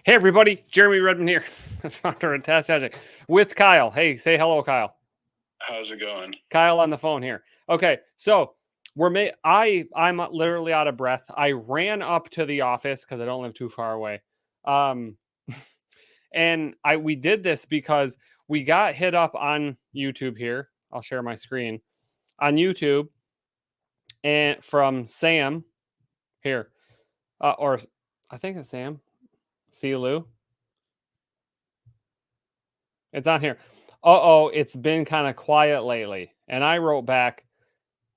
Hey everybody, Jeremy Redmond here, founder of TaskMagic, with Kyle. Hey, say hello, Kyle. How's it going? Kyle on the phone here. Okay, so I'm literally out of breath. I ran up to the office because I don't live too far away, um, and we did this because we got hit up on YouTube here. I'll share my screen on YouTube, and from Sam here, or I think it's Sam. See you, Lou. It's on here. It's been kind of quiet lately. And I wrote back,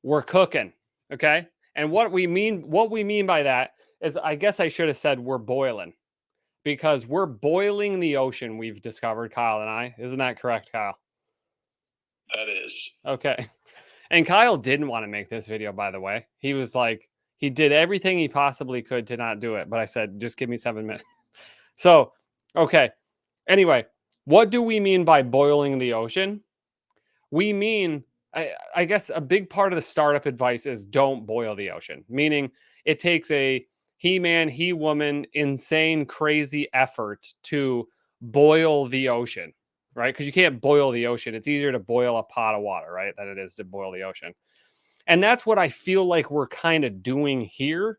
we're cooking. Okay. And what we mean by that is I guess I should have said we're boiling because we're boiling the ocean, we've discovered, Kyle and I. Isn't that correct, Kyle? That is. Okay. And Kyle didn't want to make this video, by the way. He was like, he did everything he possibly could to not do it. But I said, just give me 7 minutes. So, okay. Anyway, what do we mean by boiling the ocean? We mean, I guess a big part of the startup advice is don't boil the ocean, meaning it takes a he man, he woman, insane, crazy effort to boil the ocean, right? Because you can't boil the ocean. It's easier to boil a pot of water, right? Than it is to boil the ocean. And that's what I feel like we're kind of doing here.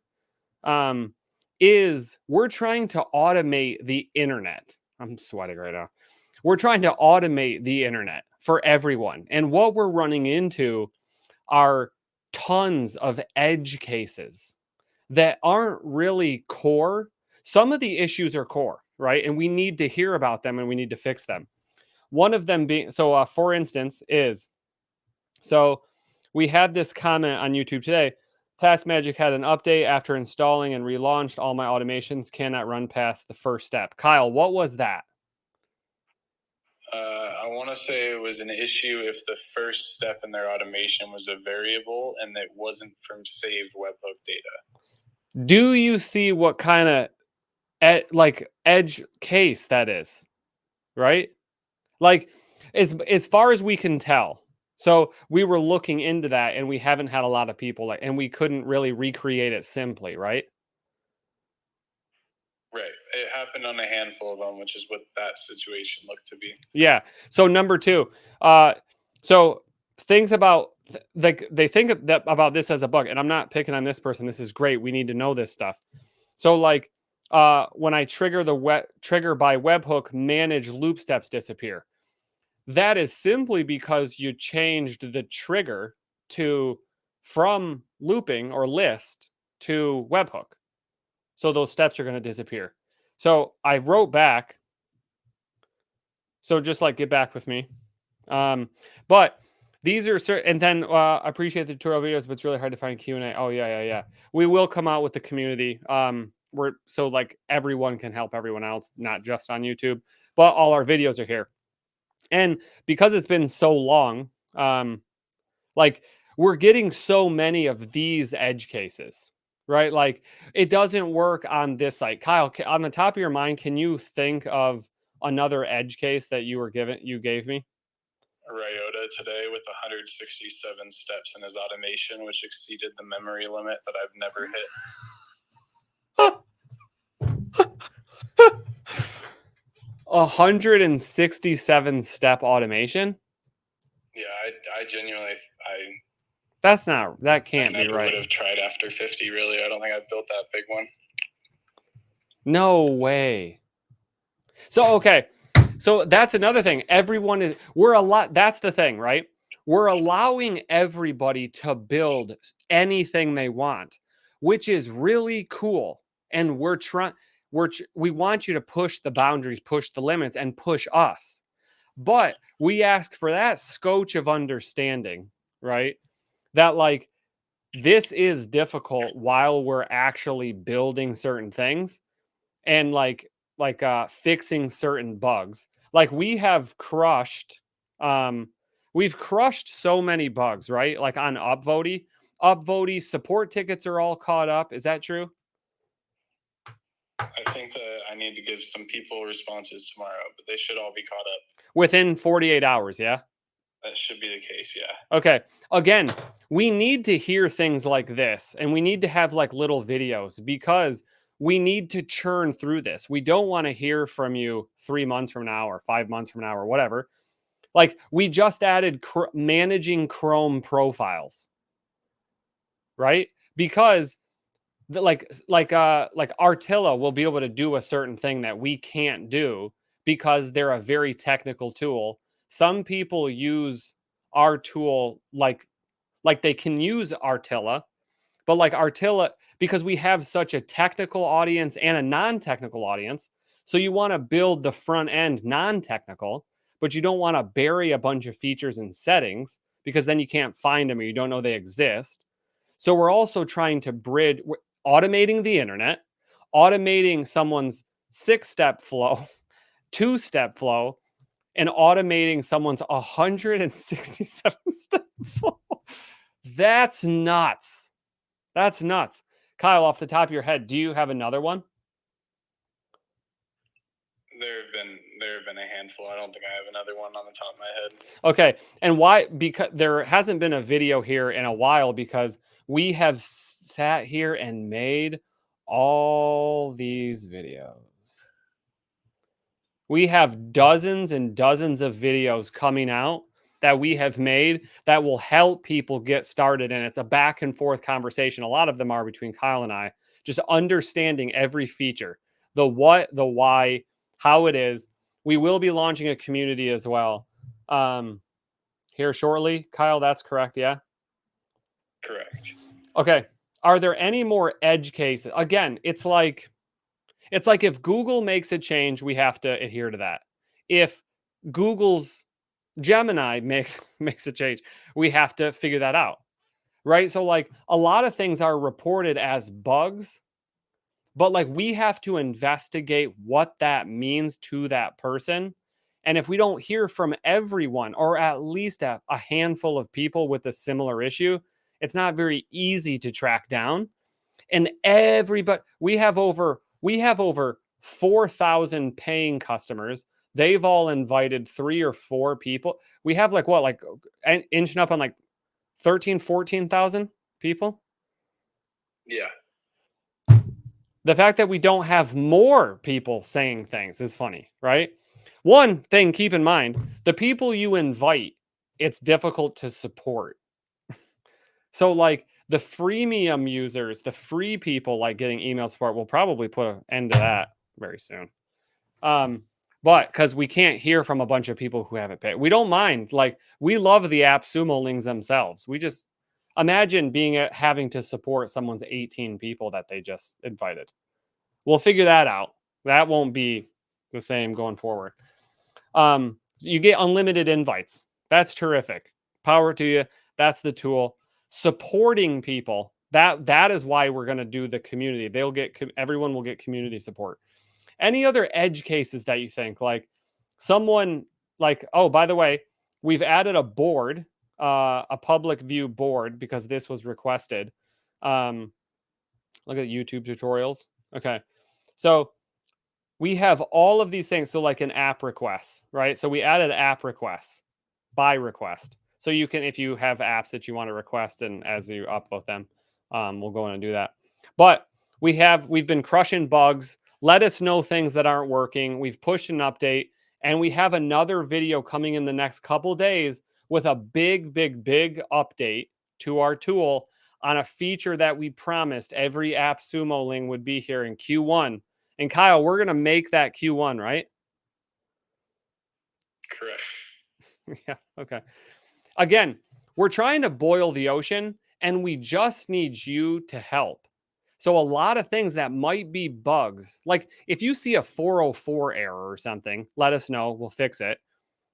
Um, is we're trying to automate the internet. I'm sweating right now. We're trying to automate the internet for everyone. And what we're running into are tons of edge cases that aren't really core. Some of the issues are core, right? And we need to hear about them and we need to fix them. One of them being, for instance, is so we had this comment on YouTube today. TaskMagic had an update after installing and relaunched. All my automations cannot run past the first step. Kyle, what was that? I want to say it was an issue if the first step in their automation was a variable and it wasn't from saved webhook data. Do you see what kind of edge case that is? Right? Like as far as we can tell. So we were looking into that and we haven't had a lot of people and we couldn't really recreate it simply, right? Right. It happened on a handful of them, which is what that situation looked to be. Yeah. So number two, so things about like they think that about this as a bug, and I'm not picking on this person. This is great. We need to know this stuff. So like when I trigger the trigger by webhook, manage loop steps disappear. That is simply because you changed the trigger to from looping or list to webhook. So those steps are going to disappear. So I wrote back. So just like get back with me. But these are certain, and then I appreciate the tutorial videos, but it's really hard to find Q&A. Oh yeah. We will come out with the community. We're so like everyone can help everyone else, not just on YouTube, but all our videos are here. And because it's been so long, like we're getting so many of these edge cases, right? Like it doesn't work on this site. Kyle, on the top of your mind, can you think of another edge case that you gave me? Ryota today with 167 steps in his automation, which exceeded the memory limit that I've never hit. 167 step automation. Yeah, I genuinely, that can't be right. I would have tried after 50. Really, I don't think I've built that big one. No way. So okay, so that's another thing. We're a lot. That's the thing, right? We're allowing everybody to build anything they want, which is really cool. And we want you to push the boundaries, push the limits, and push us. But we ask for that scotch of understanding, right? That like this is difficult while we're actually building certain things and fixing certain bugs. Like we've crushed so many bugs, right? Like on Upvote support tickets are all caught up. Is that true? I think that I need to give some people responses tomorrow, but they should all be caught up within 48 hours. Yeah. That should be the case. Yeah. Okay. Again, we need to hear things like this and we need to have like little videos because we need to churn through this. We don't want to hear from you 3 months from now or 5 months from now or whatever. Like, we just added managing Chrome profiles, right? Because like Artilla will be able to do a certain thing that we can't do because they're a very technical tool. Some people use our tool like they can use Artilla, but like Artilla, because we have such a technical audience and a non-technical audience, so you want to build the front end non-technical, but you don't want to bury a bunch of features and settings because then you can't find them or you don't know they exist. So we're also trying to bridge automating the internet, automating someone's 6-step flow, 2-step flow, and automating someone's 167-step flow. That's nuts. That's nuts. Kyle, off the top of your head, do you have another one? There have been a handful. I don't think I have another one on the top of my head. Okay. And why? Because there hasn't been a video here in a while because we have sat here and made all these videos. We have dozens and dozens of videos coming out that we have made that will help people get started. And it's a back and forth conversation. A lot of them are between Kyle and I, just understanding every feature, the what, the why, how it is. We will be launching a community as well here shortly. Kyle, that's correct. Yeah. Correct. Okay. Are there any more edge cases? Again, it's like if Google makes a change, we have to adhere to that. If Google's Gemini makes a change, we have to figure that out. Right? So like a lot of things are reported as bugs, but like we have to investigate what that means to that person. And if we don't hear from everyone or at least a handful of people with a similar issue, it's not very easy to track down. And everybody, we have over 4,000 paying customers. They've all invited 3 or 4 people. We have like what, like inching up on like 13, 14,000 people. Yeah. The fact that we don't have more people saying things is funny, right? One thing, keep in mind, the people you invite, it's difficult to support. So like the freemium users, the free people like getting email support, will probably put an end to that very soon. But because we can't hear from a bunch of people who haven't paid, we don't mind. Like we love the app Sumolings themselves. We just imagine having to support someone's 18 people that they just invited. We'll figure that out. That won't be the same going forward. You get unlimited invites. That's terrific. Power to you. That's the tool. Supporting people. That is why we're going to do the community. Everyone will get community support. Any other edge cases that you think, like someone like, oh, by the way, we've added a board, a public view board because this was requested. Look at YouTube tutorials. Okay. So we have all of these things. So like an app request, right? So we added app requests by request. So you can, if you have apps that you want to request and as you upload them, we'll go in and do that. But we've been crushing bugs. Let us know things that aren't working. We've pushed an update and we have another video coming in the next couple days with a big update to our tool on a feature that we promised every app Sumoling would be here in Q1. And Kyle, we're going to make that Q1, right? Correct. Yeah. Okay. Again, we're trying to boil the ocean and we just need you to help. So a lot of things that might be bugs, like if you see a 404 error or something, let us know. We'll fix it.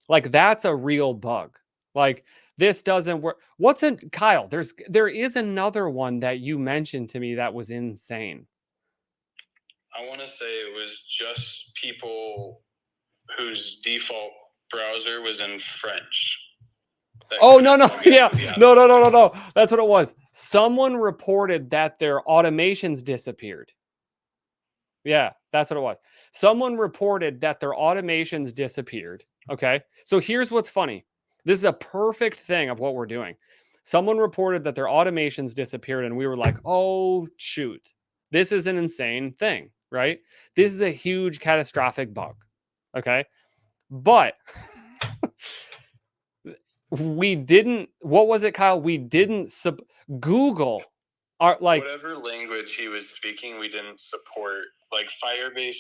Like that's a real bug. Like this doesn't work. Kyle, there is another one that you mentioned to me that was insane. I want to say it was just people whose default browser was in French. Oh, no. Yeah. No. That's what it was. Someone reported that their automations disappeared. Yeah, that's what it was. Someone reported that their automations disappeared. Okay. So here's what's funny. This is a perfect thing of what we're doing. Someone reported that their automations disappeared, and we were like, oh, shoot. This is an insane thing, right? This is a huge catastrophic bug. Okay. But we didn't, what was it, Kyle? We didn't Google are like whatever language he was speaking, we didn't support. Like Firebase,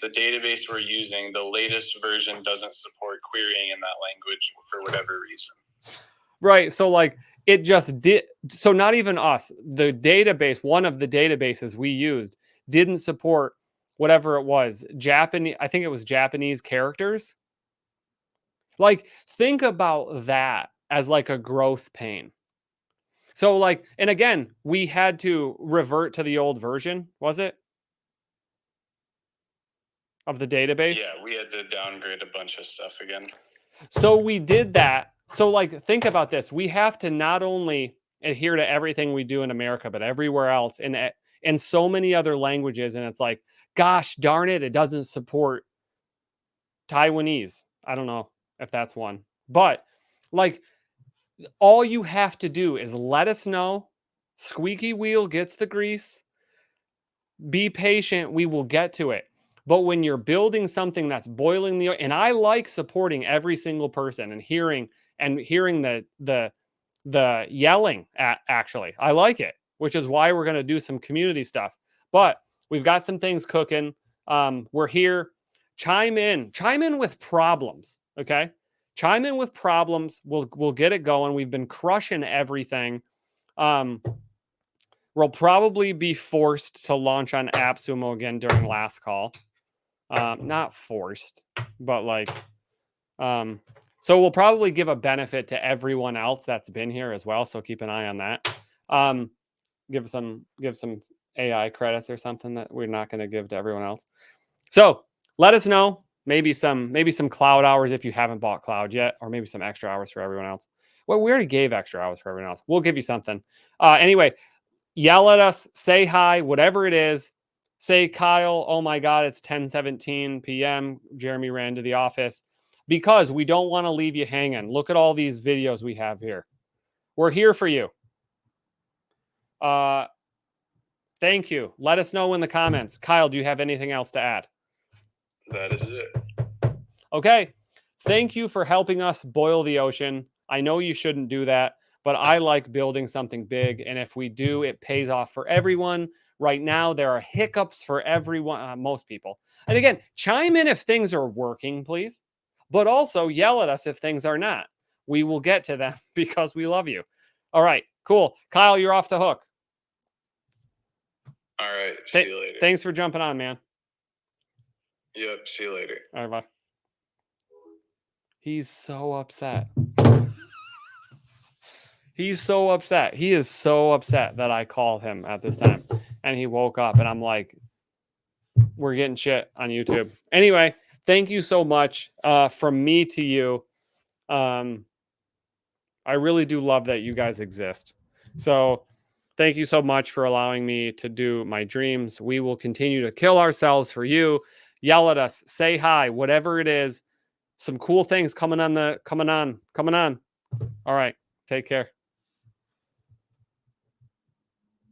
the database we're using, the latest version doesn't support querying in that language for whatever reason. Right. So like it just did. So not even us, the database, one of the databases we used didn't support whatever it was. Japanese, I think it was Japanese characters. Like think about that as like a growth pain. So like, and again, we had to revert to the old version, was it? Of the database? Yeah, we had to downgrade a bunch of stuff again. So we did that. So like think about this. We have to not only adhere to everything we do in America, but everywhere else and so many other languages. And it's like, gosh darn it, it doesn't support Taiwanese. I don't know if that's one. But like all you have to do is let us know. Squeaky wheel gets the grease. Be patient, we will get to it. But when you're building something that's boiling the, and I like supporting every single person and hearing the yelling actually. I like it, which is why we're going to do some community stuff. But we've got some things cooking. We're here. Chime in with problems, okay? Chime in with problems. We'll get it going. We've been crushing everything. We'll probably be forced to launch on AppSumo again during last call. Not forced, but like, so we'll probably give a benefit to everyone else that's been here as well. So keep an eye on that. Give some AI credits or something that we're not going to give to everyone else. So let us know. Maybe some cloud hours if you haven't bought cloud yet, or maybe some extra hours for everyone else. Well, we already gave extra hours for everyone else. We'll give you something. Anyway, yell at us, say hi, whatever it is. Say, Kyle, oh my God, it's 10:17 p.m. Jeremy ran to the office, because we don't want to leave you hanging. Look at all these videos we have here. We're here for you. Thank you. Let us know in the comments. Kyle, do you have anything else to add? That is it. Okay. Thank you for helping us boil the ocean. I know you shouldn't do that, but I like building something big. And if we do, it pays off for everyone. Right now, there are hiccups for everyone, most people. And again, chime in if things are working, please. But also yell at us if things are not. We will get to them because we love you. All right, cool. Kyle, you're off the hook. All right. See you later. Thanks for jumping on, man. Yep. See you later. All right, bye. He's so upset. He's so upset. He is so upset that I call him at this time. And he woke up and I'm like, we're getting shit on YouTube. Anyway, thank you so much. From me to you. I really do love that you guys exist. So thank you so much for allowing me to do my dreams. We will continue to kill ourselves for you. Yell at us, say hi, whatever it is. Some cool things coming on. All right. Take care.